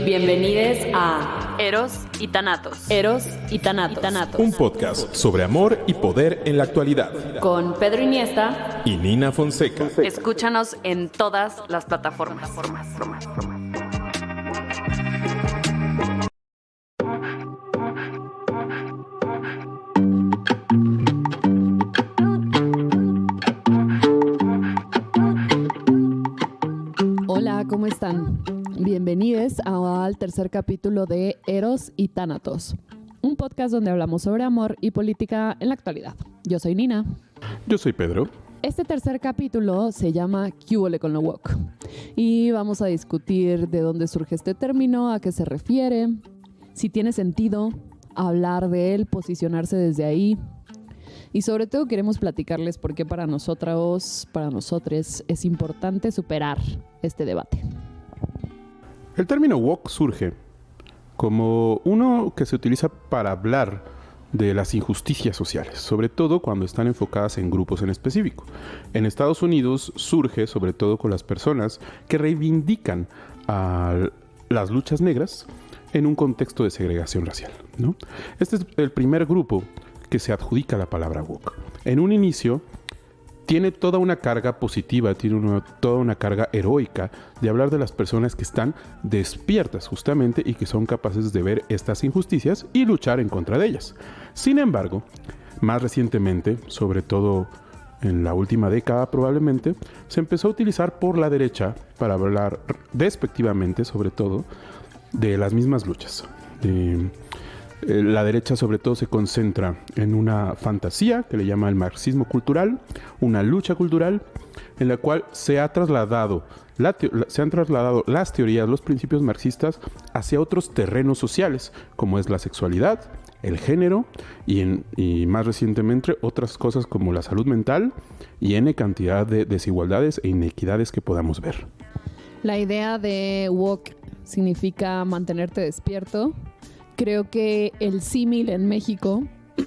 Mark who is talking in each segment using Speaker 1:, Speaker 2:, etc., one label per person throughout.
Speaker 1: Bienvenidos a
Speaker 2: Eros y Thanatos.
Speaker 1: Eros y Thanatos.
Speaker 3: Un podcast sobre amor y poder en la actualidad.
Speaker 1: Con Pedro Iniesta
Speaker 3: y Nina Fonseca.
Speaker 2: Escúchanos en todas las plataformas.
Speaker 1: Hola, ¿cómo están? Bienvenidos al tercer capítulo de Eros y Thanatos, un podcast donde hablamos sobre amor y política en la actualidad. Yo soy Nina.
Speaker 3: Yo soy Pedro.
Speaker 1: Este tercer capítulo se llama ¿Qué huele con lo woke? Y vamos a discutir de dónde surge este término, a qué se refiere, si tiene sentido hablar de él, posicionarse desde ahí. Y sobre todo queremos platicarles por qué para nosotros es importante superar este debate.
Speaker 3: El término woke surge como uno que se utiliza para hablar de las injusticias sociales, sobre todo cuando están enfocadas en grupos en específico. En Estados Unidos surge sobre todo con las personas que reivindican a las luchas negras en un contexto de segregación racial, ¿no? Este es el primer grupo que se adjudica la palabra woke. En un inicio tiene toda una carga positiva, toda una carga heroica de hablar de las personas que están despiertas justamente y que son capaces de ver estas injusticias y luchar en contra de ellas. Sin embargo, más recientemente, sobre todo en la última década probablemente, se empezó a utilizar por la derecha para hablar despectivamente, sobre todo, de las mismas luchas. La derecha sobre todo se concentra en una fantasía que le llama el marxismo cultural, una lucha cultural en la cual se han trasladado las teorías, los principios marxistas hacia otros terrenos sociales, como es la sexualidad, el género y más recientemente otras cosas como la salud mental y N cantidad de desigualdades e inequidades que podamos ver.
Speaker 1: La idea de woke significa mantenerte despierto. Creo que el símil en México,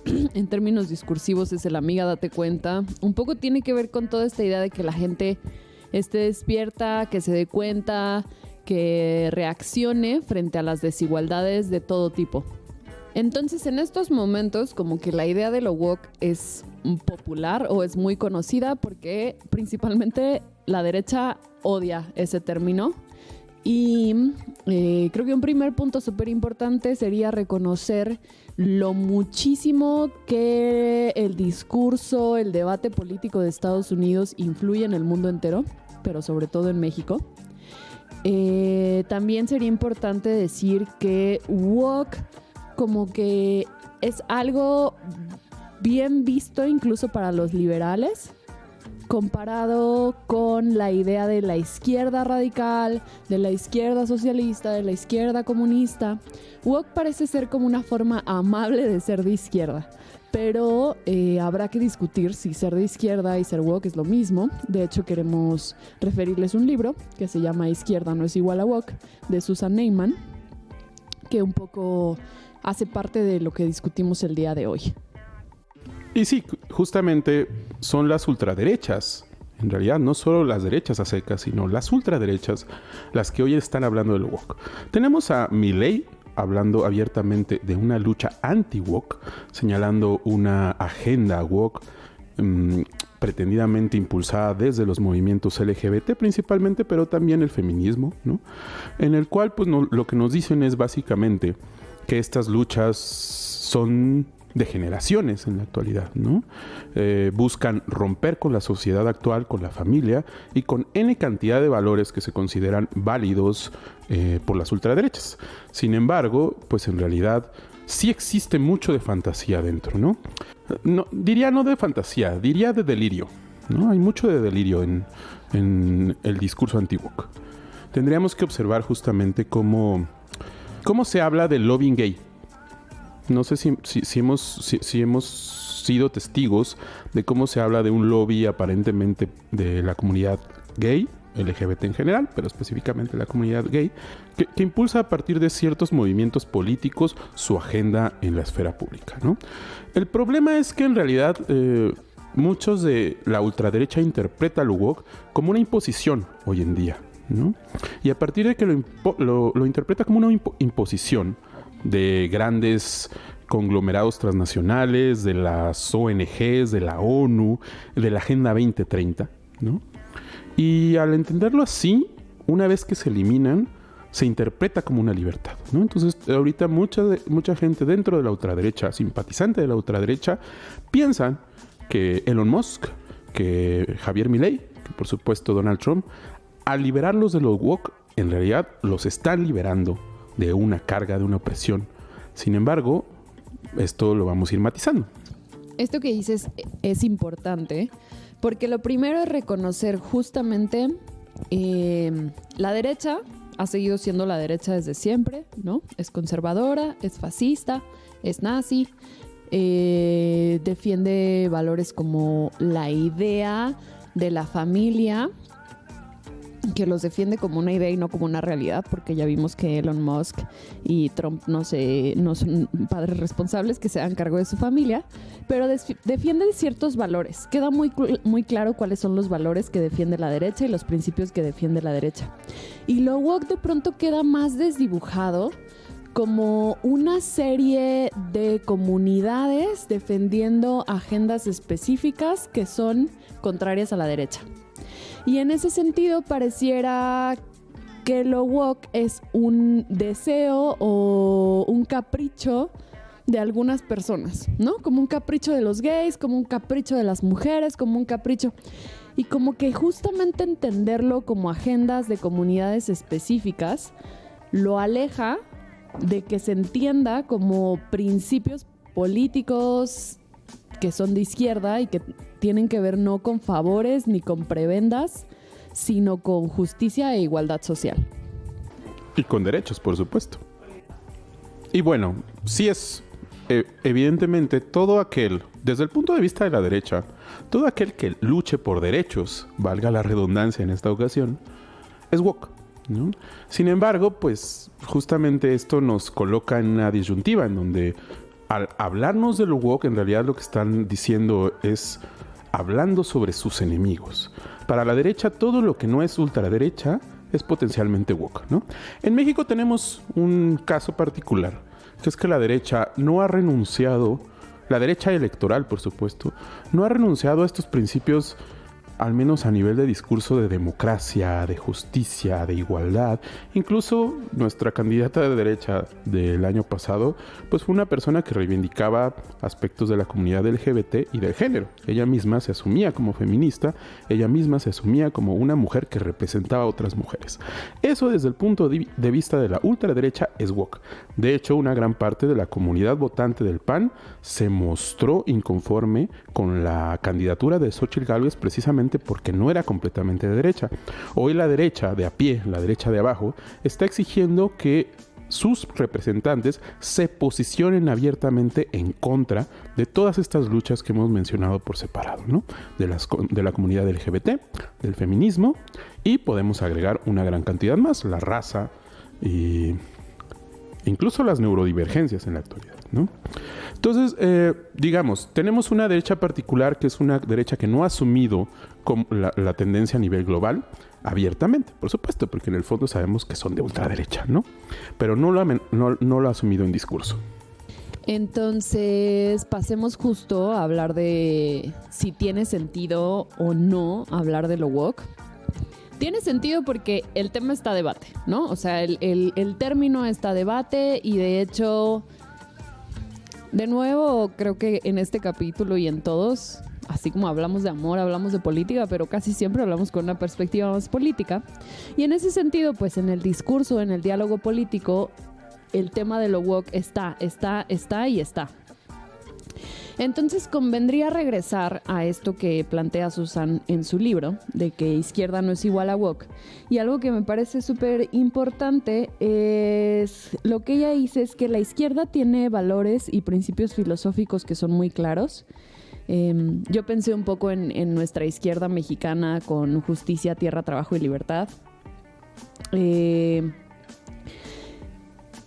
Speaker 1: en términos discursivos, es el amiga date cuenta. Un poco tiene que ver con toda esta idea de que la gente esté despierta, que se dé cuenta, que reaccione frente a las desigualdades de todo tipo. Entonces, en estos momentos, como que la idea de lo woke es popular o es muy conocida porque principalmente la derecha odia ese término. Y creo que un primer punto súper importante sería reconocer lo muchísimo que el discurso, el debate político de Estados Unidos influye en el mundo entero, pero sobre todo en México. También sería importante decir que woke como que es algo bien visto incluso para los liberales, comparado con la idea de la izquierda radical, de la izquierda socialista, de la izquierda comunista. Woke parece ser como una forma amable de ser de izquierda, pero habrá que discutir si ser de izquierda y ser woke es lo mismo. De hecho, queremos referirles un libro que se llama Izquierda no es igual a woke, de Susan Neiman, que un poco hace parte de lo que discutimos el día de hoy.
Speaker 3: Y sí, justamente son las ultraderechas, en realidad no solo las derechas a secas, sino las ultraderechas las que hoy están hablando del woke. Tenemos a Milei hablando abiertamente de una lucha anti-woke, señalando una agenda woke pretendidamente impulsada desde los movimientos LGBT principalmente, pero también el feminismo, ¿no? En el cual pues, lo que nos dicen es básicamente que estas luchas son de generaciones en la actualidad, ¿no? Buscan romper con la sociedad actual, con la familia y con N cantidad de valores que se consideran válidos por las ultraderechas. Sin embargo, pues en realidad sí existe mucho de fantasía dentro, ¿no? Diría no de fantasía, diría de delirio, ¿no? Hay mucho de delirio en el discurso anti-woke. Tendríamos que observar justamente cómo se habla del lobbying gay. No sé si hemos sido testigos de cómo se habla de un lobby aparentemente de la comunidad gay, LGBT en general, pero específicamente la comunidad gay, que impulsa a partir de ciertos movimientos políticos su agenda en la esfera pública, ¿no? El problema es que en realidad muchos de la ultraderecha interpreta al woke como una imposición hoy en día, ¿no? Y a partir de que lo interpreta como una imposición de grandes conglomerados transnacionales, de las ONGs, de la ONU, de la Agenda 2030, ¿no? Y al entenderlo así, una vez que se eliminan, se interpreta como una libertad, ¿no? Entonces, ahorita mucha gente dentro de la ultraderecha, simpatizante de la ultraderecha, piensan que Elon Musk, que Javier Milei, que por supuesto Donald Trump, al liberarlos de los woke, en realidad los están liberando de una carga, de una opresión. Sin embargo, esto lo vamos a ir matizando.
Speaker 1: Esto que dices es importante porque lo primero es reconocer justamente la derecha ha seguido siendo la derecha desde siempre, ¿no? Es conservadora, es fascista, es nazi, defiende valores como la idea de la familia, que los defiende como una idea y no como una realidad, porque ya vimos que Elon Musk y Trump no son padres responsables que se hagan cargo de su familia, pero defiende ciertos valores. Queda muy claro cuáles son los valores que defiende la derecha y los principios que defiende la derecha. Y lo woke de pronto queda más desdibujado como una serie de comunidades defendiendo agendas específicas que son contrarias a la derecha. Y en ese sentido pareciera que lo woke es un deseo o un capricho de algunas personas, ¿no? Como un capricho de los gays, como un capricho de las mujeres, como un capricho. Y como que justamente entenderlo como agendas de comunidades específicas lo aleja de que se entienda como principios políticos que son de izquierda y que tienen que ver no con favores ni con prebendas, sino con justicia e igualdad social.
Speaker 3: Y con derechos, por supuesto. Y bueno, sí es evidentemente todo aquel, desde el punto de vista de la derecha, todo aquel que luche por derechos, valga la redundancia en esta ocasión, es woke, ¿no? Sin embargo, pues justamente esto nos coloca en una disyuntiva en donde al hablarnos de lo woke, en realidad lo que están diciendo es hablando sobre sus enemigos. Para la derecha, todo lo que no es ultraderecha es potencialmente woke, ¿no? En México tenemos un caso particular, que es que la derecha no ha renunciado, la derecha electoral, por supuesto, no ha renunciado a estos principios, al menos a nivel de discurso de democracia, de justicia, de igualdad. Incluso nuestra candidata de derecha del año pasado, pues fue una persona que reivindicaba aspectos de la comunidad LGBT y del género. Ella misma se asumía como feminista, ella misma se asumía como una mujer que representaba a otras mujeres. Eso desde el punto de vista de la ultraderecha es woke. De hecho, una gran parte de la comunidad votante del PAN se mostró inconforme con la candidatura de Xóchitl Gálvez precisamente porque no era completamente de derecha. Hoy la derecha de a pie, la derecha de abajo, está exigiendo que sus representantes se posicionen abiertamente en contra de todas estas luchas que hemos mencionado por separado, ¿no? De la comunidad LGBT, del feminismo, y podemos agregar una gran cantidad más, la raza y incluso las neurodivergencias en la actualidad, ¿no? Entonces, digamos, tenemos una derecha particular que es una derecha que no ha asumido la tendencia a nivel global abiertamente, por supuesto, porque en el fondo sabemos que son de ultraderecha, ¿no? Pero no lo ha asumido en discurso.
Speaker 1: Entonces, pasemos justo a hablar de si tiene sentido o no hablar de lo woke. Tiene sentido porque el tema está a debate, ¿no? O sea, el término está a debate y de hecho, de nuevo, creo que en este capítulo y en todos, así como hablamos de amor, hablamos de política, pero casi siempre hablamos con una perspectiva más política. Y en ese sentido, pues en el discurso, en el diálogo político, el tema de lo woke está. Entonces convendría regresar a esto que plantea Susan en su libro, de que izquierda no es igual a woke. Y algo que me parece súper importante es lo que ella dice es que la izquierda tiene valores y principios filosóficos que son muy claros. Yo pensé un poco en nuestra izquierda mexicana con justicia, tierra, trabajo y libertad. Que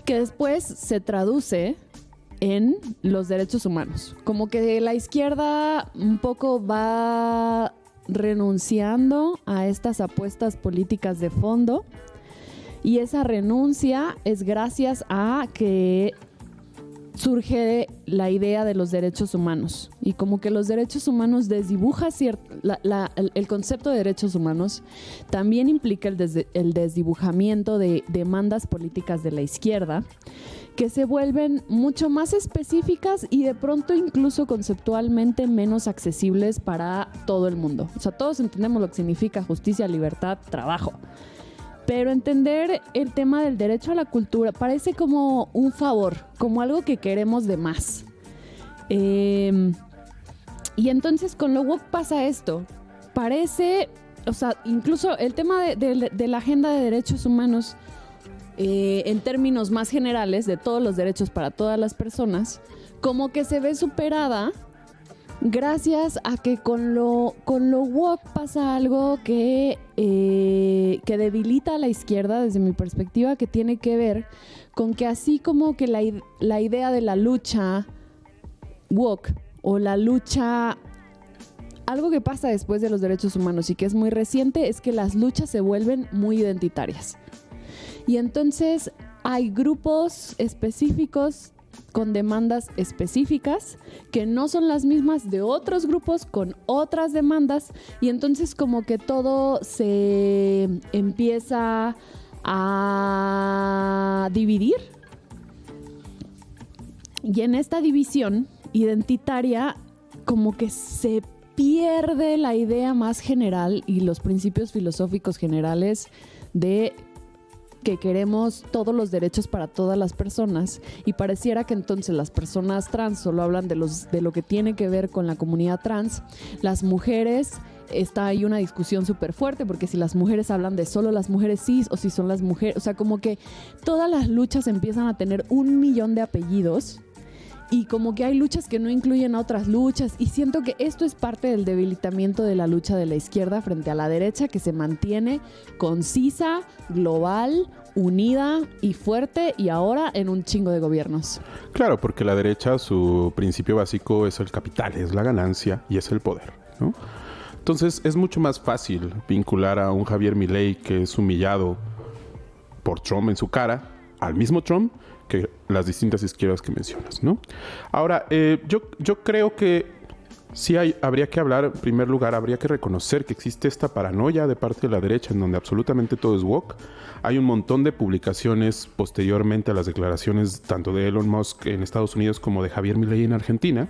Speaker 1: después se traduce en los derechos humanos. Como que la izquierda un poco va renunciando a estas apuestas políticas de fondo, y esa renuncia es gracias a que surge la idea de los derechos humanos, y como que los derechos humanos desdibuja el concepto de derechos humanos también implica el desdibujamiento de demandas políticas de la izquierda, que se vuelven mucho más específicas y de pronto incluso conceptualmente menos accesibles para todo el mundo. O sea, todos entendemos lo que significa justicia, libertad, trabajo. Pero entender el tema del derecho a la cultura parece como un favor, como algo que queremos de más. Y entonces con lo woke pasa esto. Parece, o sea, incluso el tema de la agenda de derechos humanos, en términos más generales, de todos los derechos para todas las personas, como que se ve superada gracias a que con lo woke pasa algo que debilita a la izquierda desde mi perspectiva, que tiene que ver con que así como que la idea de la lucha woke o la lucha, algo que pasa después de los derechos humanos y que es muy reciente, es que las luchas se vuelven muy identitarias. Y entonces hay grupos específicos con demandas específicas que no son las mismas de otros grupos con otras demandas, y entonces como que todo se empieza a dividir, y en esta división identitaria como que se pierde la idea más general y los principios filosóficos generales de que queremos todos los derechos para todas las personas, y pareciera que entonces las personas trans solo hablan de lo que tiene que ver con la comunidad trans. Las mujeres, está ahí una discusión súper fuerte, porque si las mujeres hablan de solo las mujeres cis o si son las mujeres, o sea, como que todas las luchas empiezan a tener 1,000,000 de apellidos, y como que hay luchas que no incluyen a otras luchas, y siento que esto es parte del debilitamiento de la lucha de la izquierda frente a la derecha, que se mantiene concisa, global, unida y fuerte, y ahora en un chingo de gobiernos.
Speaker 3: Claro, porque la derecha, su principio básico es el capital, es la ganancia y es el poder, ¿no? Entonces es mucho más fácil vincular a un Javier Milei que es humillado por Trump en su cara, al mismo Trump, que las distintas izquierdas que mencionas, ¿no? Ahora, yo creo que sí habría que hablar, en primer lugar, habría que reconocer que existe esta paranoia de parte de la derecha en donde absolutamente todo es woke. Hay un montón de publicaciones posteriormente a las declaraciones tanto de Elon Musk en Estados Unidos como de Javier Milei en Argentina,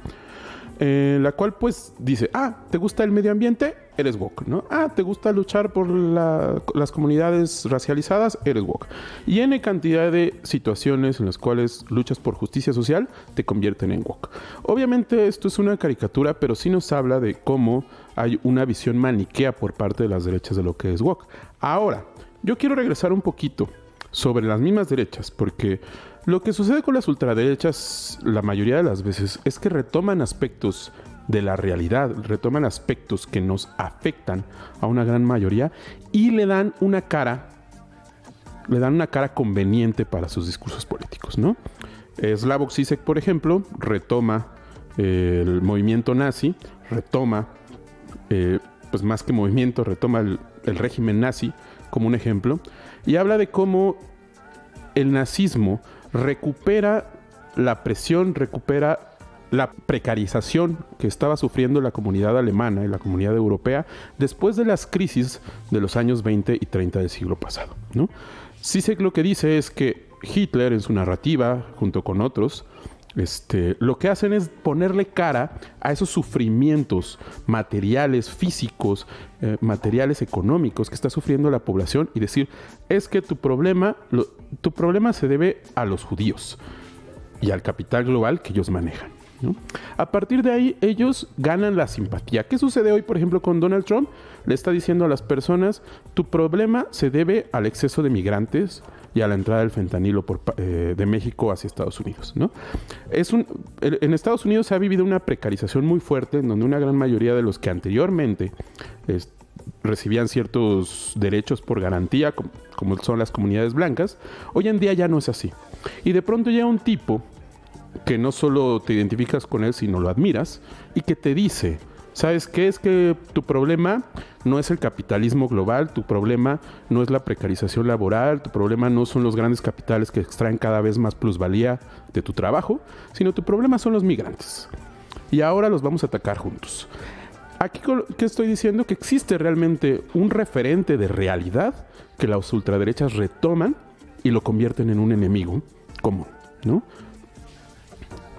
Speaker 3: la cual pues dice, ¿te gusta el medio ambiente? Eres woke, ¿no? ¿Te gusta luchar por las comunidades racializadas? Eres woke. Y N cantidad de situaciones en las cuales luchas por justicia social te convierten en woke. Obviamente esto es una caricatura, pero sí nos habla de cómo hay una visión maniquea por parte de las derechas de lo que es woke. Ahora, yo quiero regresar un poquito sobre las mismas derechas, porque lo que sucede con las ultraderechas la mayoría de las veces es que retoman aspectos de la realidad, retoman aspectos que nos afectan a una gran mayoría y le dan una cara conveniente para sus discursos políticos, ¿no? Slavoj Žižek, por ejemplo, retoma el movimiento nazi, retoma, pues más que movimiento, retoma el régimen nazi como un ejemplo, y habla de cómo el nazismo recupera la presión, recupera la precarización que estaba sufriendo la comunidad alemana y la comunidad europea después de las crisis de los años 20 y 30 del siglo pasado, ¿no? Žižek lo que dice es que Hitler, en su narrativa, junto con otros, lo que hacen es ponerle cara a esos sufrimientos materiales, físicos, materiales económicos que está sufriendo la población y decir, es que tu problema se debe a los judíos y al capital global que ellos manejan, ¿no? A partir de ahí, ellos ganan la simpatía. ¿Qué sucede hoy, por ejemplo, con Donald Trump? Le está diciendo a las personas, tu problema se debe al exceso de migrantes y a la entrada del fentanilo de México hacia Estados Unidos, ¿no? En Estados Unidos se ha vivido una precarización muy fuerte en donde una gran mayoría de los que anteriormente recibían ciertos derechos por garantía, como son las comunidades blancas, hoy en día ya no es así. Y de pronto llega un tipo que no solo te identificas con él, sino lo admiras, y que te dice, ¿Sabes qué? Es que tu problema no es el capitalismo global, tu problema no es la precarización laboral, tu problema no son los grandes capitales que extraen cada vez más plusvalía de tu trabajo, sino tu problema son los migrantes. Y ahora los vamos a atacar juntos. Aquí, ¿qué estoy diciendo? Que existe realmente un referente de realidad que las ultraderechas retoman y lo convierten en un enemigo común, ¿no?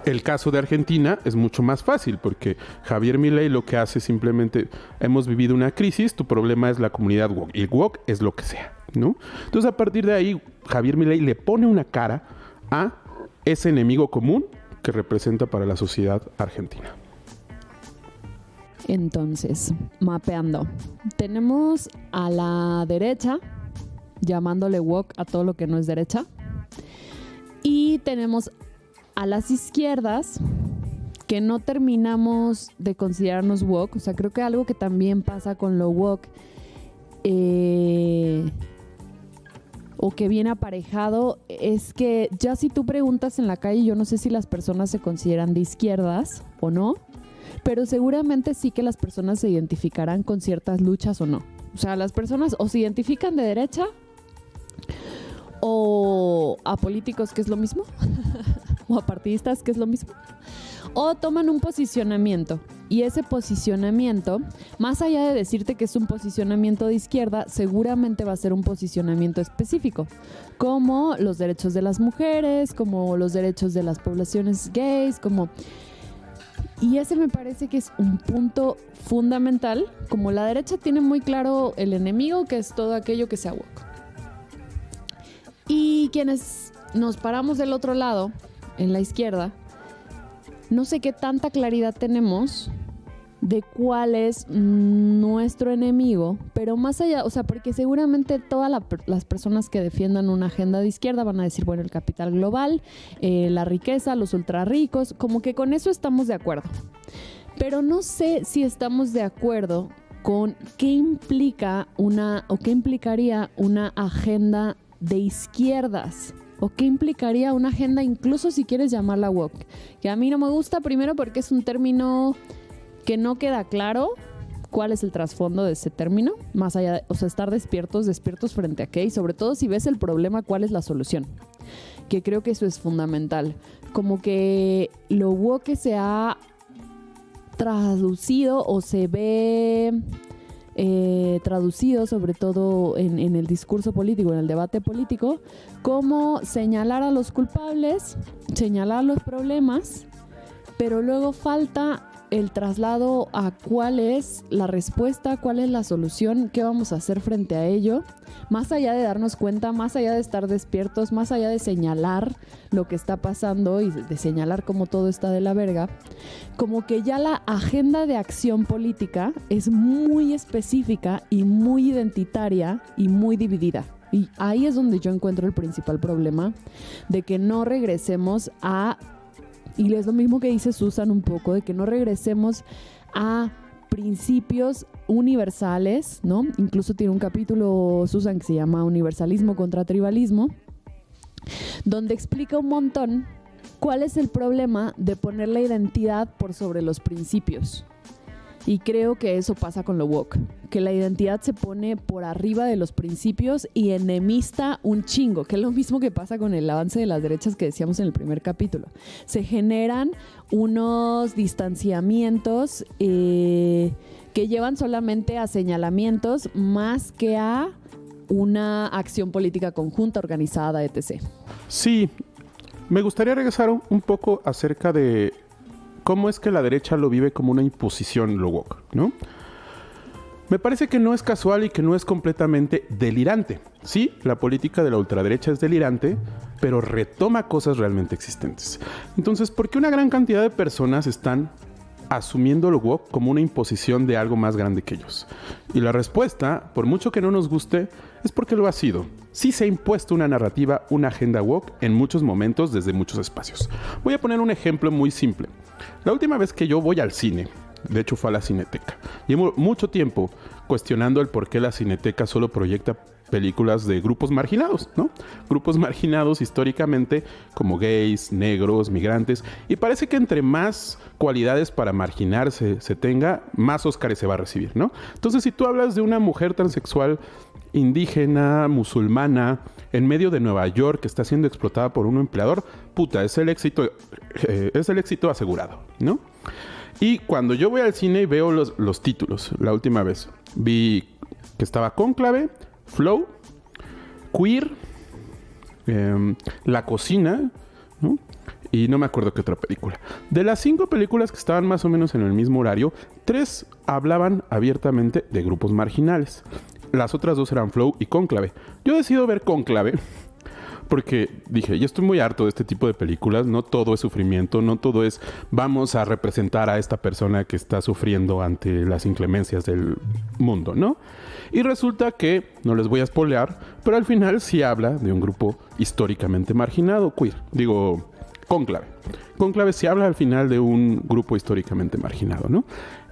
Speaker 3: El caso de Argentina es mucho más fácil porque Javier Milei lo que hace simplemente, hemos vivido una crisis, tu problema es la comunidad woke y el woke es lo que sea, ¿no? Entonces a partir de ahí Javier Milei le pone una cara a ese enemigo común que representa para la sociedad argentina.
Speaker 1: Entonces, mapeando, tenemos a la derecha llamándole woke a todo lo que no es derecha y tenemos a las izquierdas que no terminamos de considerarnos woke. O sea, creo que algo que también pasa con lo woke o que viene aparejado es que ya si tú preguntas en la calle, yo no sé si las personas se consideran de izquierdas o no, pero seguramente sí que las personas se identificarán con ciertas luchas o no. O sea, las personas o se identifican de derecha o a políticos, que es lo mismo, o a partidistas, que es lo mismo, o toman un posicionamiento. Y ese posicionamiento, más allá de decirte que es un posicionamiento de izquierda, seguramente va a ser un posicionamiento específico, como los derechos de las mujeres, como los derechos de las poblaciones gays, como... Y ese me parece que es un punto fundamental, como la derecha tiene muy claro el enemigo, que es todo aquello que sea woke. Y quienes nos paramos del otro lado, en la izquierda, no sé qué tanta claridad tenemos de cuál es nuestro enemigo, pero más allá, o sea, porque seguramente todas las personas que defiendan una agenda de izquierda van a decir, bueno, el capital global, la riqueza, los ultrarricos, como que con eso estamos de acuerdo. Pero no sé si estamos de acuerdo con qué implica qué implicaría una agenda de izquierdas. ¿O qué implicaría una agenda, incluso si quieres llamarla woke? Que a mí no me gusta, primero porque es un término que no queda claro cuál es el trasfondo de ese término, más allá de, o sea, estar despiertos frente a qué, y sobre todo si ves el problema, cuál es la solución. Que creo que eso es fundamental. Como que lo woke se ha traducido o se ve... traducido sobre todo en el discurso político, en el debate político, como señalar a los culpables, señalar los problemas, pero luego falta el traslado a cuál es la respuesta, cuál es la solución, qué vamos a hacer frente a ello, más allá de darnos cuenta, más allá de estar despiertos, más allá de señalar lo que está pasando y de señalar cómo todo está de la verga, como que ya la agenda de acción política es muy específica y muy identitaria y muy dividida. Y ahí es donde yo encuentro el principal problema de que no regresemos a... Y es lo mismo que dice Susan un poco, de que no regresemos a principios universales, ¿no? Incluso tiene un capítulo, Susan, que se llama Universalismo contra Tribalismo, donde explica un montón cuál es el problema de poner la identidad por sobre los principios. Y creo que eso pasa con lo woke, que la identidad se pone por arriba de los principios y enemista un chingo, que es lo mismo que pasa con el avance de las derechas que decíamos en el primer capítulo. Se generan unos distanciamientos que llevan solamente a señalamientos más que a una acción política conjunta, organizada, etc.
Speaker 3: Sí, me gustaría regresar un poco acerca de cómo es que la derecha lo vive como una imposición, lo woke, ¿no? Me parece que no es casual y que no es completamente delirante. Sí, la política de la ultraderecha es delirante, pero retoma cosas realmente existentes. Entonces, ¿por qué una gran cantidad de personas están asumiendo lo woke como una imposición de algo más grande que ellos? Y la respuesta, por mucho que no nos guste, es porque lo ha sido. Sí se ha impuesto una narrativa, una agenda woke en muchos momentos desde muchos espacios. Voy a poner un ejemplo muy simple. La última vez que yo voy al cine, de hecho fue a la Cineteca, llevo mucho tiempo cuestionando el por qué la Cineteca solo proyecta películas de grupos marginados, ¿no? Grupos marginados históricamente como gays, negros, migrantes, y parece que entre más cualidades para marginarse se tenga, más Óscares se va a recibir, ¿no? Entonces, si tú hablas de una mujer transexual indígena, musulmana, en medio de Nueva York, que está siendo explotada por un empleador, puta, es el éxito asegurado, ¿no? Y cuando yo voy al cine y veo los títulos, la última vez vi que estaba Cónclave, Flow, Queer, La Cocina, ¿no? Y no me acuerdo qué otra película. De las 5 películas que estaban más o menos en el mismo horario, 3 hablaban abiertamente de grupos marginales. Las otras 2 eran Flow y Cónclave. Yo decido ver Cónclave porque dije, yo estoy muy harto de este tipo de películas. No todo es sufrimiento, no todo es vamos a representar a esta persona que está sufriendo ante las inclemencias del mundo, ¿no? Y resulta que, no les voy a spoilear, pero al final sí habla de un grupo históricamente marginado, queer. Digo, Cónclave. Cónclave sí habla al final de un grupo históricamente marginado, ¿no?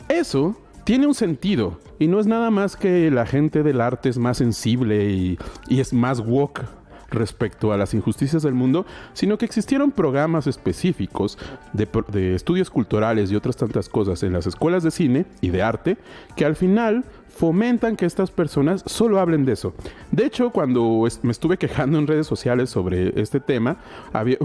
Speaker 3: Eso tiene un sentido y no es nada más que la gente del arte es más sensible y es más woke respecto a las injusticias del mundo, sino que existieron programas específicos de estudios culturales y otras tantas cosas en las escuelas de cine y de arte que al final fomentan que estas personas solo hablen de eso. De hecho, cuando me estuve quejando en redes sociales sobre este tema,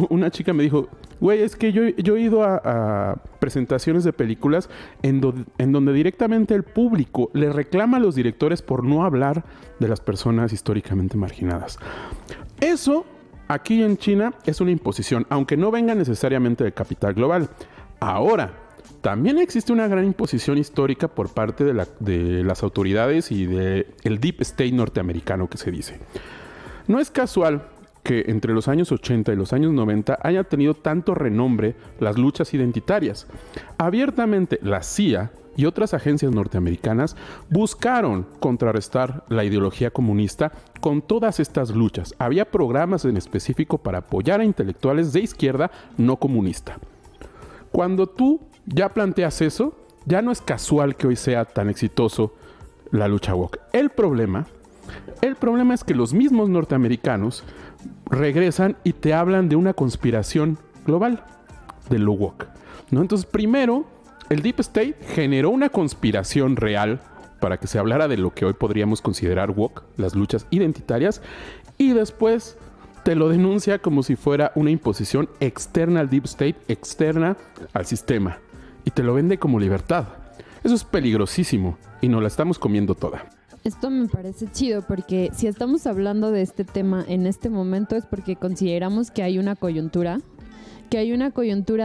Speaker 3: una chica me dijo, güey, es que yo he ido a presentaciones de películas en donde directamente el público le reclama a los directores por no hablar de las personas históricamente marginadas. Eso, aquí en China, es una imposición, aunque no venga necesariamente del capital global. Ahora, también existe una gran imposición histórica por parte de las autoridades y del Deep State norteamericano que se dice. No es casual que entre los años 80 y los años 90 haya tenido tanto renombre las luchas identitarias. Abiertamente, la CIA y otras agencias norteamericanas buscaron contrarrestar la ideología comunista con todas estas luchas. Había programas en específico para apoyar a intelectuales de izquierda no comunista. Cuando tú ya planteas eso, ya no es casual que hoy sea tan exitoso la lucha woke. El problema es que los mismos norteamericanos regresan y te hablan de una conspiración global de lo woke, ¿no? Entonces, primero, el Deep State generó una conspiración real para que se hablara de lo que hoy podríamos considerar woke, las luchas identitarias, y después te lo denuncia como si fuera una imposición externa al Deep State, externa al sistema, y te lo vende como libertad. Eso es peligrosísimo y nos la estamos comiendo toda.
Speaker 1: Esto me parece chido porque si estamos hablando de este tema en este momento es porque consideramos que hay una coyuntura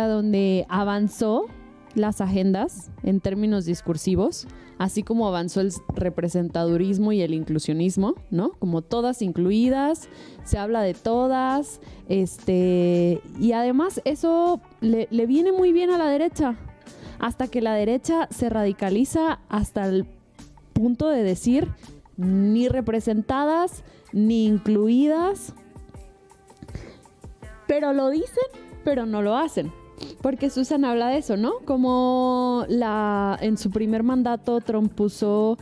Speaker 1: donde avanzó las agendas en términos discursivos, así como avanzó el representadurismo y el inclusionismo, ¿no? Como todas incluidas, se habla de todas, y además eso le viene muy bien a la derecha, hasta que la derecha se radicaliza hasta el punto de decir ni representadas, ni incluidas, pero lo dicen, pero no lo hacen. Porque Susan habla de eso, ¿no? Como en su primer mandato Trump puso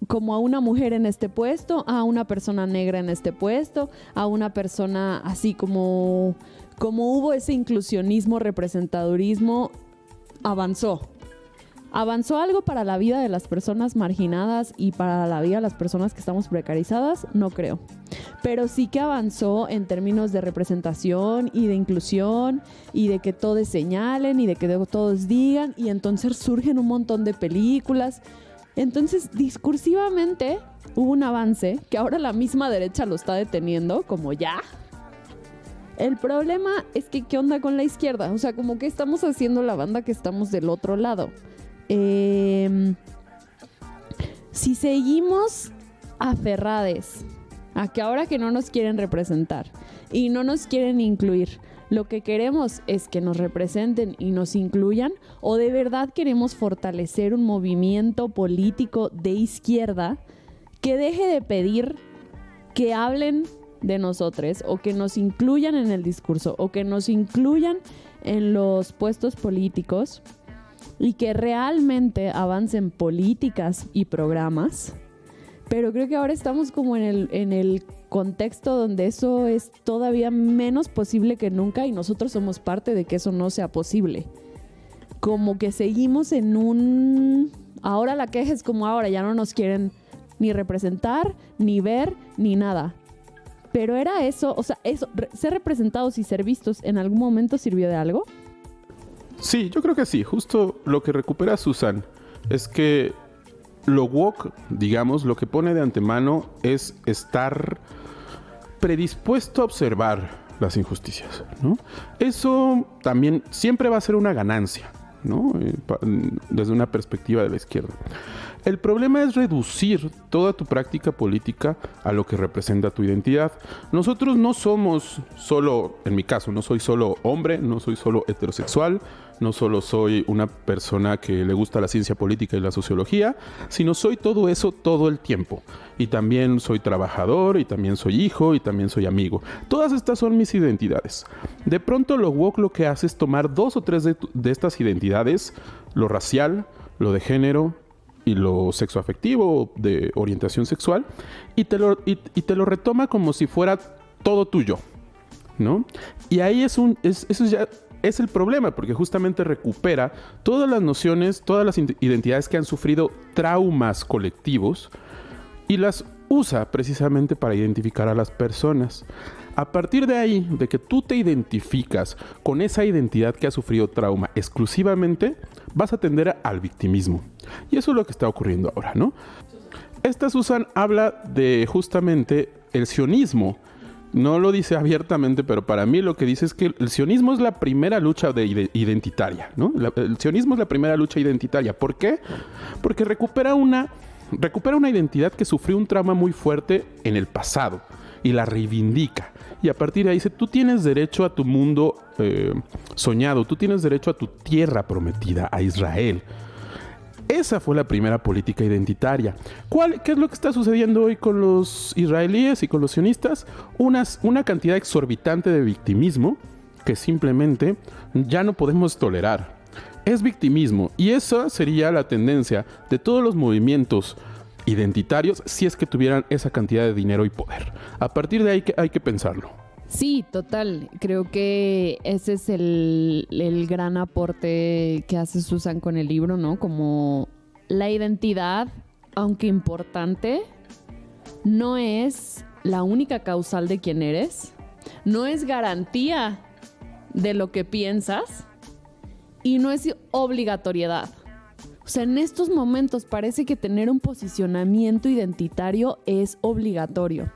Speaker 1: como a una mujer en este puesto, a una persona negra en este puesto, a una persona así como hubo ese inclusionismo, representadurismo, avanzó algo para la vida de las personas marginadas y para la vida de las personas que estamos precarizadas, no creo. Pero sí que avanzó en términos de representación y de inclusión y de que todos señalen y de que todos digan, y entonces surgen un montón de películas. Entonces, discursivamente hubo un avance que ahora la misma derecha lo está deteniendo, como ya. El problema es que ¿qué onda con la izquierda? O sea, como que estamos haciendo la banda que estamos del otro lado. Si seguimos aferrades a que ahora que no nos quieren representar y no nos quieren incluir, lo que queremos es que nos representen y nos incluyan, o de verdad queremos fortalecer un movimiento político de izquierda que deje de pedir que hablen de nosotros o que nos incluyan en el discurso o que nos incluyan en los puestos políticos y que realmente avancen políticas y programas Pero creo que ahora estamos como en el contexto donde eso es todavía menos posible que nunca y nosotros somos parte de que eso no sea posible. Como que seguimos en un... Ahora la queja es como ahora, ya no nos quieren ni representar, ni ver, ni nada. Pero era eso, o sea, eso, ser representados y ser vistos, ¿en algún momento sirvió de algo?
Speaker 3: Sí, yo creo que sí. Justo lo que recupera Susan es que lo woke, digamos, lo que pone de antemano es estar predispuesto a observar las injusticias, ¿no? Eso también siempre va a ser una ganancia, ¿no? Desde una perspectiva de la izquierda. El problema es reducir toda tu práctica política a lo que representa tu identidad. Nosotros no somos solo, en mi caso, no soy solo hombre, no soy solo heterosexual, no solo soy una persona que le gusta la ciencia política y la sociología, sino soy todo eso todo el tiempo. Y también soy trabajador, y también soy hijo, y también soy amigo. Todas estas son mis identidades. De pronto lo woke lo que hace es tomar 2 o 3 de estas identidades, lo racial, lo de género y lo sexoafectivo, de orientación sexual, y te lo retoma como si fuera todo tuyo, ¿no? Y ahí eso ya es el problema, porque justamente recupera todas las nociones, todas las identidades que han sufrido traumas colectivos y las usa precisamente para identificar a las personas. A partir de ahí, de que tú te identificas con esa identidad que ha sufrido trauma exclusivamente, vas a tender al victimismo. Y eso es lo que está ocurriendo ahora, ¿no? Esta Susan habla de justamente el sionismo. No lo dice abiertamente, pero para mí lo que dice es que el sionismo es la primera lucha identitaria, ¿no? El sionismo es la primera lucha identitaria. ¿Por qué? Porque recupera una identidad que sufrió un trauma muy fuerte en el pasado y la reivindica. Y a partir de ahí dice, tú tienes derecho a tu mundo soñado, tú tienes derecho a tu tierra prometida, a Israel. Esa fue la primera política identitaria. ¿Qué es lo que está sucediendo hoy con los israelíes y con los sionistas? Una cantidad exorbitante de victimismo que simplemente ya no podemos tolerar. Es victimismo, y esa sería la tendencia de todos los movimientos identitarios si es que tuvieran esa cantidad de dinero y poder. A partir de ahí hay que pensarlo.
Speaker 1: Sí, total. Creo que ese es el gran aporte que hace Susan con el libro, ¿no? Como la identidad, aunque importante, no es la única causal de quién eres, no es garantía de lo que piensas y no es obligatoriedad. O sea, en estos momentos parece que tener un posicionamiento identitario es obligatorio.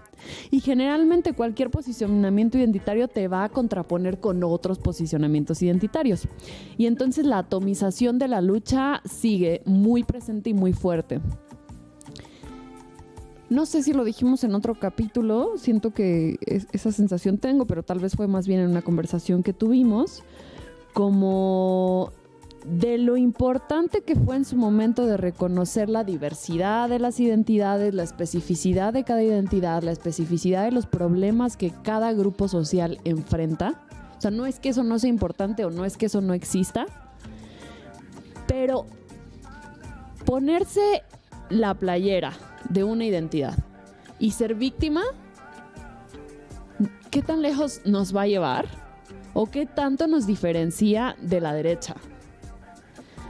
Speaker 1: Y generalmente cualquier posicionamiento identitario te va a contraponer con otros posicionamientos identitarios. Y entonces la atomización de la lucha sigue muy presente y muy fuerte. No sé si lo dijimos en otro capítulo, siento que esa sensación tengo, pero tal vez fue más bien en una conversación que tuvimos, como de lo importante que fue en su momento de reconocer la diversidad de las identidades, la especificidad de cada identidad, la especificidad de los problemas que cada grupo social enfrenta. O sea, no es que eso no sea importante o no es que eso no exista, pero ponerse la playera de una identidad y ser víctima, ¿qué tan lejos nos va a llevar? ¿O qué tanto nos diferencia de la derecha?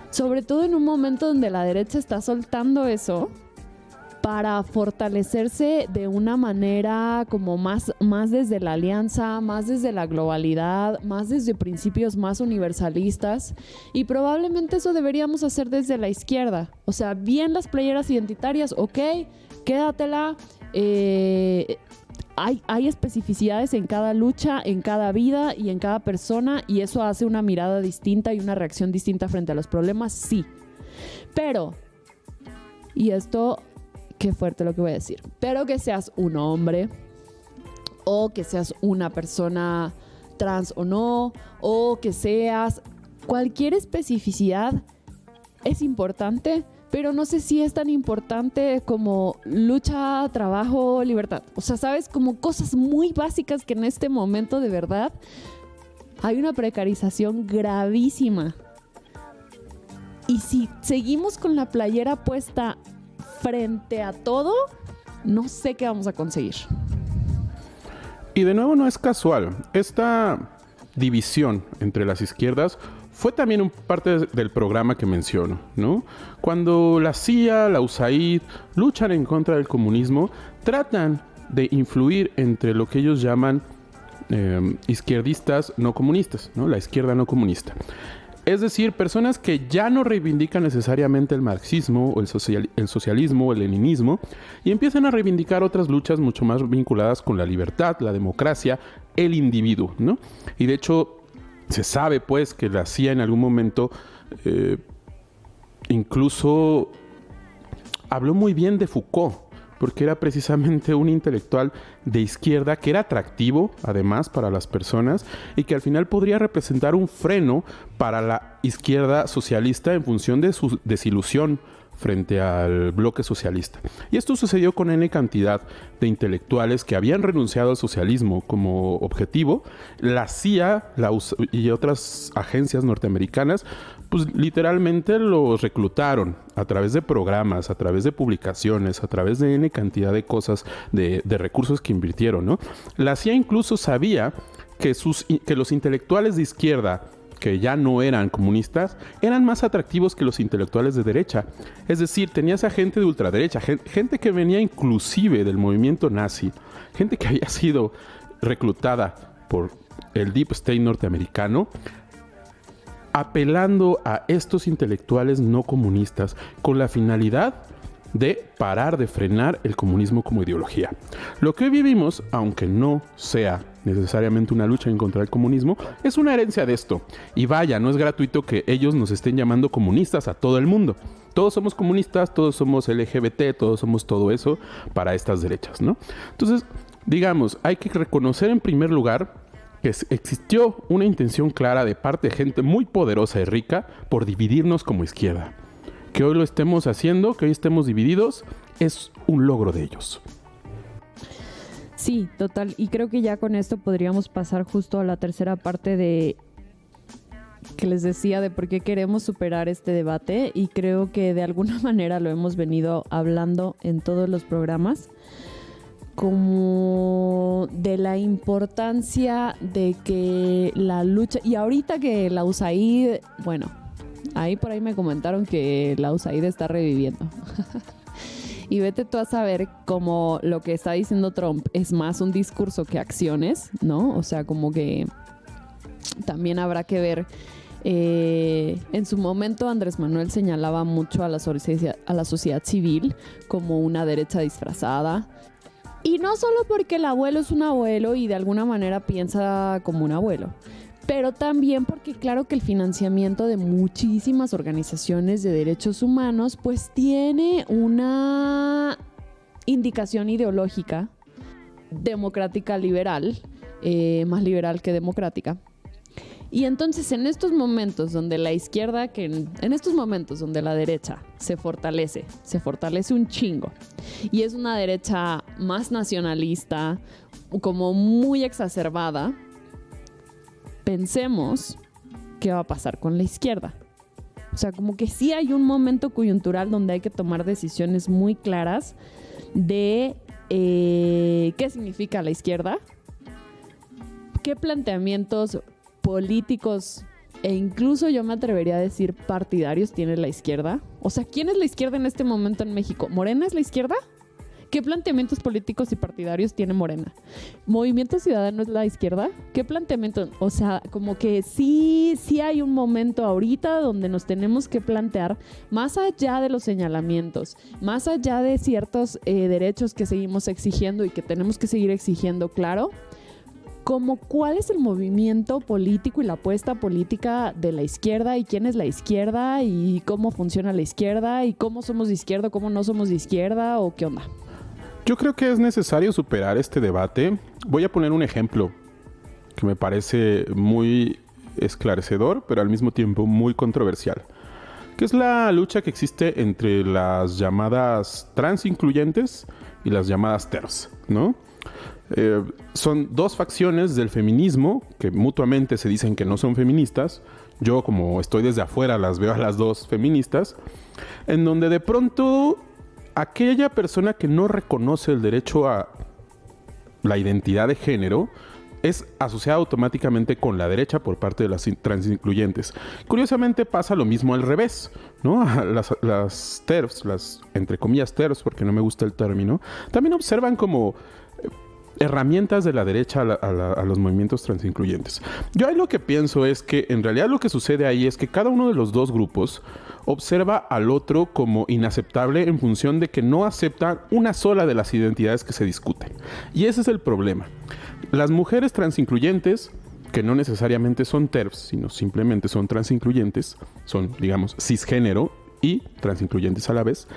Speaker 1: Sobre todo en un momento donde la derecha está soltando eso para fortalecerse de una manera como más desde la alianza, más desde la globalidad, más desde principios más universalistas. Y probablemente eso deberíamos hacer desde la izquierda. O sea, bien las playeras identitarias, ok, quédatela. Hay especificidades en cada lucha, en cada vida y en cada persona, y eso hace una mirada distinta y una reacción distinta frente a los problemas, sí. Pero, y esto, qué fuerte lo que voy a decir, pero que seas un hombre o que seas una persona trans o no, o que seas cualquier especificidad es importante, pero no sé si es tan importante como lucha, trabajo, libertad. O sea, ¿sabes? Como cosas muy básicas que en este momento de verdad hay una precarización gravísima. Y si seguimos con la playera puesta frente a todo, no sé qué vamos a conseguir.
Speaker 3: Y de nuevo no es casual. Esta división entre las izquierdas fue también parte del programa que menciono, ¿no? Cuando la CIA, la USAID luchan en contra del comunismo, tratan de influir entre lo que ellos llaman izquierdistas no comunistas, ¿no? La izquierda no comunista. Es decir, personas que ya no reivindican necesariamente el marxismo o el socialismo o el leninismo y empiezan a reivindicar otras luchas mucho más vinculadas con la libertad, la democracia, el individuo, ¿no? Y de hecho se sabe pues que la CIA en algún momento incluso habló muy bien de Foucault, porque era precisamente un intelectual de izquierda que era atractivo, además, para las personas y que al final podría representar un freno para la izquierda socialista en función de su desilusión frente al bloque socialista. Y esto sucedió con N cantidad de intelectuales que habían renunciado al socialismo como objetivo. La CIA y otras agencias norteamericanas pues literalmente los reclutaron a través de programas, a través de publicaciones, a través de N cantidad de cosas, de recursos que invirtieron, ¿no? La CIA incluso sabía que los intelectuales de izquierda que ya no eran comunistas, eran más atractivos que los intelectuales de derecha. Es decir, tenías a gente de ultraderecha, gente que venía inclusive del movimiento nazi, gente que había sido reclutada por el Deep State norteamericano, apelando a estos intelectuales no comunistas con la finalidad de parar, de frenar el comunismo como ideología. Lo que hoy vivimos, aunque no sea necesariamente una lucha en contra del comunismo, es una herencia de esto. Y vaya, no es gratuito que ellos nos estén llamando comunistas a todo el mundo. Todos somos comunistas, todos somos LGBT, todos somos todo eso para estas derechas, ¿no? Entonces, digamos, hay que reconocer en primer lugar que existió una intención clara de parte de gente muy poderosa y rica por dividirnos como izquierda. Que hoy lo estemos haciendo, que hoy estemos divididos, es un logro de ellos.
Speaker 1: Sí, total. Y creo que ya con esto podríamos pasar justo a la tercera parte de que les decía de por qué queremos superar este debate, y creo que de alguna manera lo hemos venido hablando en todos los programas, como de la importancia de que la lucha, y ahorita que la USAID, bueno, ahí por ahí me comentaron que la USAID está reviviendo. Y vete tú a saber cómo lo que está diciendo Trump es más un discurso que acciones, ¿no? O sea, como que también habrá que ver. En su momento Andrés Manuel señalaba mucho a la sociedad civil como una derecha disfrazada. Y no solo porque el abuelo es un abuelo y de alguna manera piensa como un abuelo, pero también porque claro que el financiamiento de muchísimas organizaciones de derechos humanos pues tiene una indicación ideológica democrática liberal, más liberal que democrática. Y entonces en estos momentos donde la izquierda, en estos momentos donde la derecha se fortalece un chingo, y es una derecha más nacionalista, como muy exacerbada, pensemos qué va a pasar con la izquierda. O sea, como que sí hay un momento coyuntural donde hay que tomar decisiones muy claras de qué significa la izquierda, qué planteamientos políticos e incluso yo me atrevería a decir partidarios tiene la izquierda. O sea, ¿quién es la izquierda en este momento en México? ¿Morena es la izquierda? ¿Qué planteamientos políticos y partidarios tiene Morena? ¿Movimiento Ciudadano es la izquierda? ¿Qué planteamiento? O sea, como que sí hay un momento ahorita donde nos tenemos que plantear, más allá de los señalamientos, más allá de ciertos derechos que seguimos exigiendo y que tenemos que seguir exigiendo, claro, como cuál es el movimiento político y la apuesta política de la izquierda y quién es la izquierda y cómo funciona la izquierda y cómo somos de izquierda, cómo no somos de izquierda o qué onda.
Speaker 3: Yo creo que es necesario superar este debate. Voy a poner un ejemplo que me parece muy esclarecedor, pero al mismo tiempo muy controversial, que es la lucha que existe entre las llamadas trans incluyentes y las llamadas TERFs, ¿no? Son dos facciones del feminismo que mutuamente se dicen que no son feministas. Yo, como estoy desde afuera, las veo a las dos feministas, en donde de pronto aquella persona que no reconoce el derecho a la identidad de género es asociada automáticamente con la derecha por parte de las transincluyentes. Curiosamente pasa lo mismo al revés, ¿no? Las TERFs, las entre comillas TERFs, porque no me gusta el término, también observan como herramientas de la derecha a los movimientos transincluyentes. Yo ahí lo que pienso es que en realidad lo que sucede ahí es que cada uno de los dos grupos observa al otro como inaceptable en función de que no acepta una sola de las identidades que se discuten. Y ese es el problema. Las mujeres transincluyentes, que no necesariamente son TERFs, sino simplemente son transincluyentes, son, digamos, cisgénero y transincluyentes a la vez.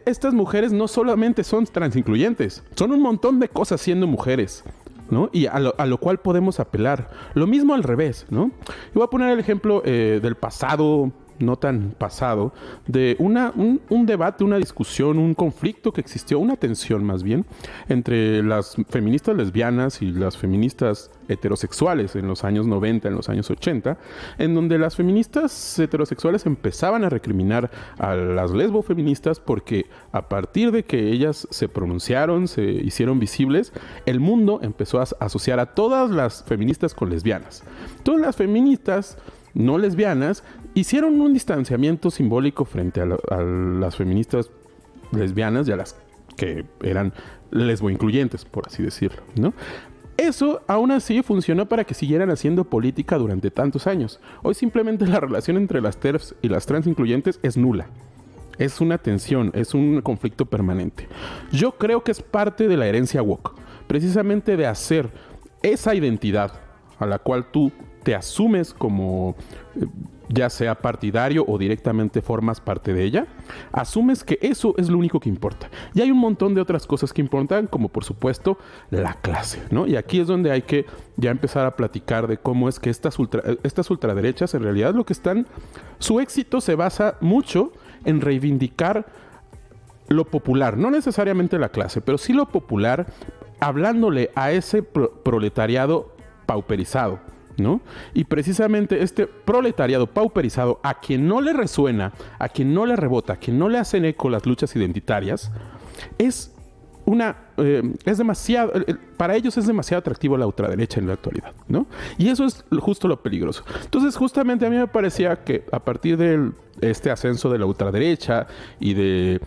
Speaker 3: Estas mujeres no solamente son transincluyentes, son un montón de cosas siendo mujeres, ¿no? Y a lo cual podemos apelar. Lo mismo al revés, ¿no? Y voy a poner el ejemplo del pasado, no tan pasado, de un debate, una discusión, un conflicto que existió, una tensión más bien, entre las feministas lesbianas y las feministas heterosexuales en los años 90, en los años 80, en donde las feministas heterosexuales empezaban a recriminar a las lesbofeministas porque a partir de que ellas se pronunciaron, se hicieron visibles, el mundo empezó a asociar a todas las feministas con lesbianas. Todas las feministas no lesbianas hicieron un distanciamiento simbólico frente a las feministas lesbianas y a las que eran lesboincluyentes, por así decirlo, ¿no? Eso aún así funcionó para que siguieran haciendo política durante tantos años. Hoy simplemente la relación entre las TERFs y las transincluyentes es nula. Es una tensión, es un conflicto permanente. Yo creo que es parte de la herencia woke, precisamente de hacer esa identidad a la cual tú te asumes como ya sea partidario o directamente formas parte de ella, asumes que eso es lo único que importa. Y hay un montón de otras cosas que importan, como por supuesto la clase, ¿no? Y aquí es donde hay que ya empezar a platicar de cómo es que estas ultraderechas en realidad lo que están, su éxito se basa mucho en reivindicar lo popular, no necesariamente la clase, pero sí lo popular, hablándole a ese proletariado pauperizado, ¿no? Y precisamente este proletariado pauperizado, a quien no le resuena, a quien no le rebota, a quien no le hacen eco las luchas identitarias, es demasiado, para ellos es demasiado atractivo la ultraderecha en la actualidad, ¿no? Y eso es justo lo peligroso. Entonces, justamente a mí me parecía que a partir de este ascenso de la ultraderecha y de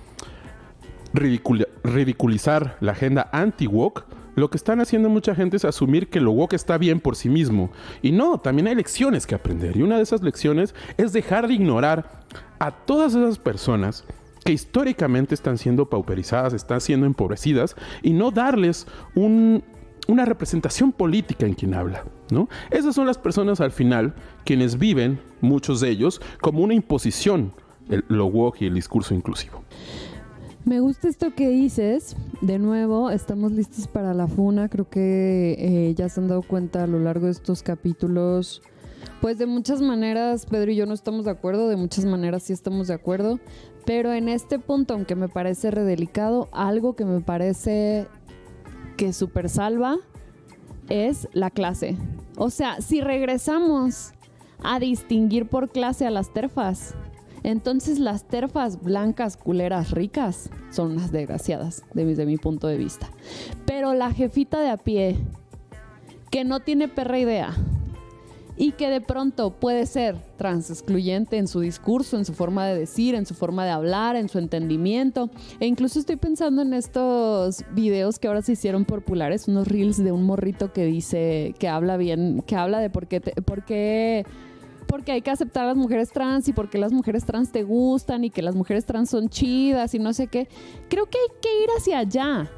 Speaker 3: ridiculizar la agenda anti-woke, lo que están haciendo mucha gente es asumir que lo woke está bien por sí mismo. Y no, también hay lecciones que aprender. Y una de esas lecciones es dejar de ignorar a todas esas personas que históricamente están siendo pauperizadas, están siendo empobrecidas, y no darles una representación política en quien habla, ¿no? Esas son las personas al final quienes viven, muchos de ellos, como una imposición, lo woke y el discurso inclusivo.
Speaker 1: Me gusta esto que dices. De nuevo, estamos listos para la funa. Creo que ya se han dado cuenta a lo largo de estos capítulos. Pues de muchas maneras, Pedro y yo no estamos de acuerdo. De muchas maneras sí estamos de acuerdo. Pero en este punto, aunque me parece redelicado, algo que me parece que súper salva es la clase. O sea, si regresamos a distinguir por clase a las TERFas, entonces las TERFas blancas, culeras, ricas son unas desgraciadas desde mi punto de vista. Pero la jefita de a pie, que no tiene perra idea y que de pronto puede ser transexcluyente en su discurso, en su forma de decir, en su forma de hablar, en su entendimiento. E incluso estoy pensando en estos videos que ahora se hicieron populares, unos reels de un morrito que dice, que habla bien, que habla de por qué hay que aceptar a las mujeres trans y por qué las mujeres trans te gustan y que las mujeres trans son chidas y no sé qué. Creo que hay que ir hacia allá,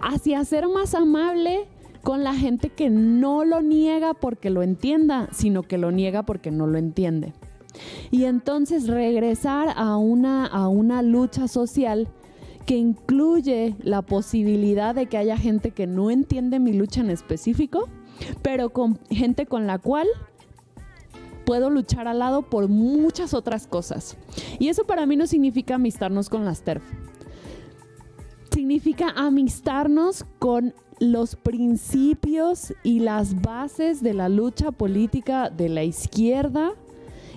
Speaker 1: hacia ser más amable con la gente que no lo niega porque lo entienda, sino que lo niega porque no lo entiende. Y entonces regresar a una lucha social que incluye la posibilidad de que haya gente que no entiende mi lucha en específico, pero con gente con la cual puedo luchar al lado por muchas otras cosas. Y eso para mí no significa amistarnos con las TERF. Significa amistarnos con los principios y las bases de la lucha política de la izquierda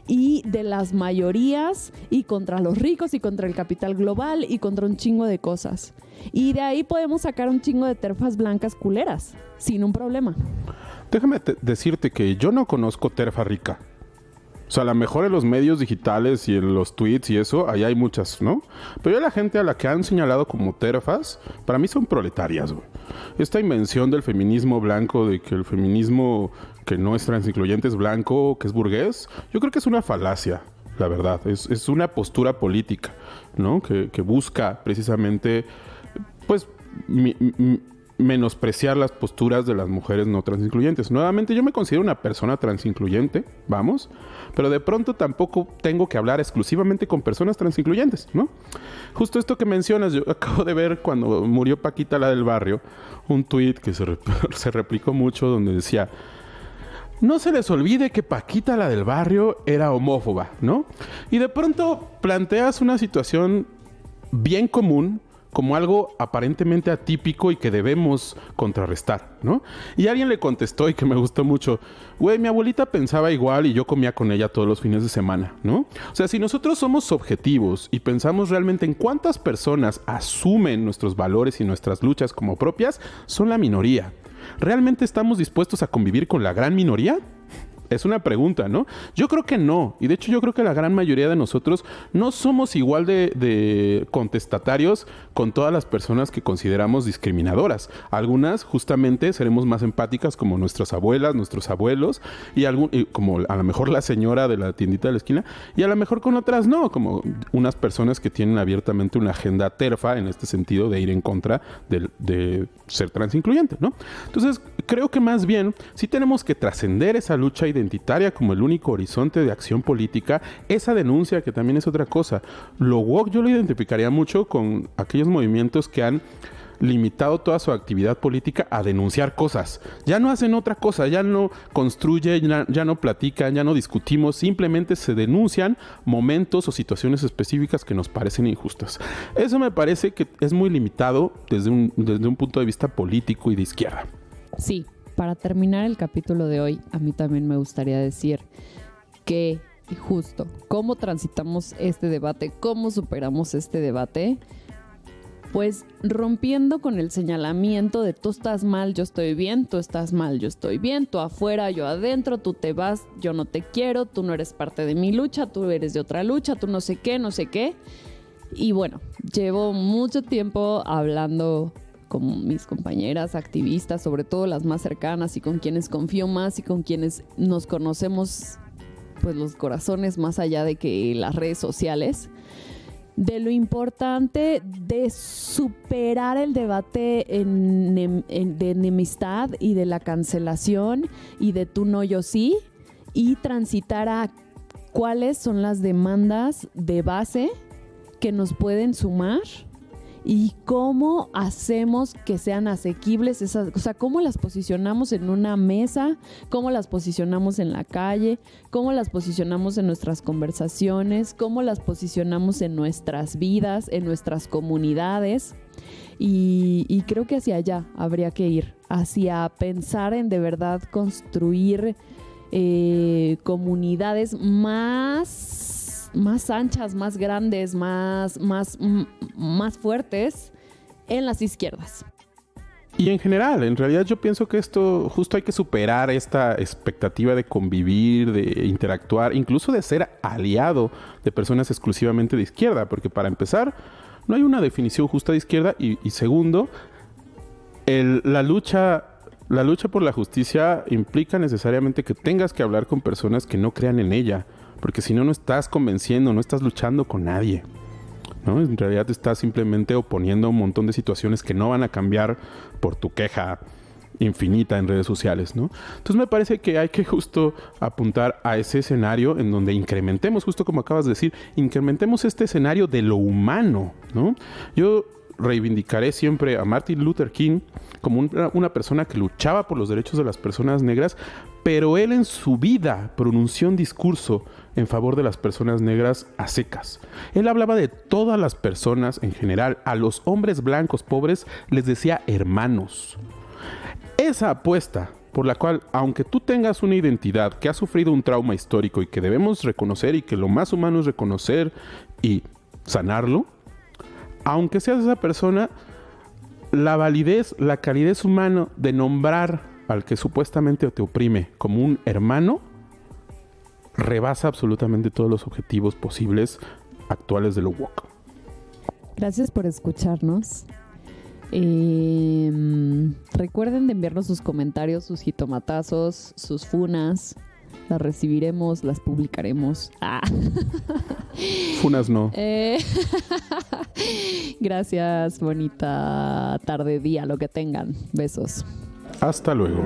Speaker 1: y de las mayorías y contra los ricos y contra el capital global y contra un chingo de cosas. Y de ahí podemos sacar un chingo de terfas blancas culeras, sin un problema.
Speaker 3: Déjame decirte que yo no conozco terfa rica. O sea, a lo mejor en los medios digitales y en los tweets y eso, ahí hay muchas, ¿no? Pero ya la gente a la que han señalado como terfas, para mí son proletarias, güey. Esta invención del feminismo blanco, de que el feminismo que no es transincluyente es blanco, que es burgués, yo creo que es una falacia, la verdad. Es una postura política, ¿no? Que busca precisamente, pues, menospreciar las posturas de las mujeres no transincluyentes. Nuevamente, yo me considero una persona transincluyente, vamos, pero de pronto tampoco tengo que hablar exclusivamente con personas transincluyentes, ¿no? Justo esto que mencionas, yo acabo de ver cuando murió Paquita, la del barrio, un tuit que se replicó mucho donde decía: no se les olvide que Paquita, la del barrio, era homófoba, ¿no? Y de pronto planteas una situación bien común como algo aparentemente atípico y que debemos contrarrestar, ¿no? Y alguien le contestó, y que me gustó mucho: güey, mi abuelita pensaba igual y yo comía con ella todos los fines de semana, ¿no? O sea, si nosotros somos objetivos y pensamos realmente en cuántas personas asumen nuestros valores y nuestras luchas como propias, son la minoría. ¿Realmente estamos dispuestos a convivir con la gran minoría? Es una pregunta, ¿no? Yo creo que no. Y de hecho yo creo que la gran mayoría de nosotros no somos igual de contestatarios con todas las personas que consideramos discriminadoras. Algunas justamente seremos más empáticas, como nuestras abuelas, nuestros abuelos, y como a lo mejor la señora de la tiendita de la esquina, y a lo mejor con otras no, como unas personas que tienen abiertamente una agenda terfa en este sentido de ir en contra de ser transincluyente, ¿no? Entonces creo que más bien sí tenemos que trascender esa lucha identitaria como el único horizonte de acción política, esa denuncia que también es otra cosa. Lo woke yo lo identificaría mucho con aquellos movimientos que han limitado toda su actividad política a denunciar cosas. Ya no hacen otra cosa, ya no construyen, ya no platican, ya no discutimos, simplemente se denuncian momentos o situaciones específicas que nos parecen injustas. Eso me parece que es muy limitado desde un punto de vista político y de izquierda.
Speaker 1: Sí, para terminar el capítulo de hoy, a mí también me gustaría decir que justo cómo transitamos este debate, cómo superamos este debate, pues rompiendo con el señalamiento de tú estás mal, yo estoy bien, tú estás mal, yo estoy bien, tú afuera, yo adentro, tú te vas, yo no te quiero, tú no eres parte de mi lucha, tú eres de otra lucha, tú no sé qué, no sé qué. Y bueno, llevo mucho tiempo hablando con mis compañeras activistas, sobre todo las más cercanas y con quienes confío más y con quienes nos conocemos pues los corazones más allá de que las redes sociales, de lo importante de superar el debate de enemistad y de la cancelación y de tú no, yo sí, y transitar a cuáles son las demandas de base que nos pueden sumar y cómo hacemos que sean asequibles esas, o sea, cómo las posicionamos en una mesa, cómo las posicionamos en la calle, cómo las posicionamos en nuestras conversaciones, cómo las posicionamos en nuestras vidas, en nuestras comunidades. Y creo que hacia allá habría que ir, hacia pensar en de verdad construir comunidades más anchas, más grandes, más fuertes en las izquierdas.
Speaker 3: Y en general, en realidad yo pienso que esto justo hay que superar esta expectativa de convivir, de interactuar, incluso de ser aliado de personas exclusivamente de izquierda, porque para empezar, no hay una definición justa de izquierda y segundo, la lucha por la justicia implica necesariamente que tengas que hablar con personas que no crean en ella, porque si no, no estás convenciendo, no estás luchando con nadie, ¿no? En realidad te estás simplemente oponiendo a un montón de situaciones que no van a cambiar por tu queja infinita en redes sociales, ¿no? Entonces me parece que hay que justo apuntar a ese escenario en donde incrementemos, justo como acabas de decir, incrementemos este escenario de lo humano, ¿no? Yo reivindicaré siempre a Martin Luther King como una persona que luchaba por los derechos de las personas negras, pero él en su vida pronunció un discurso en favor de las personas negras a secas. Él hablaba de todas las personas en general. A los hombres blancos pobres les decía hermanos. Esa apuesta por la cual, aunque tú tengas una identidad que ha sufrido un trauma histórico y que debemos reconocer y que lo más humano es reconocer y sanarlo, aunque seas esa persona, la validez, la calidez humana de nombrar al que supuestamente te oprime como un hermano rebasa absolutamente todos los objetivos posibles actuales de lo woke.
Speaker 1: Gracias por escucharnos. Recuerden de enviarnos sus comentarios, sus jitomatazos, sus funas. Las recibiremos, las publicaremos.
Speaker 3: Funas no.
Speaker 1: Gracias, bonita tarde, día, lo que tengan. Besos.
Speaker 3: Hasta luego.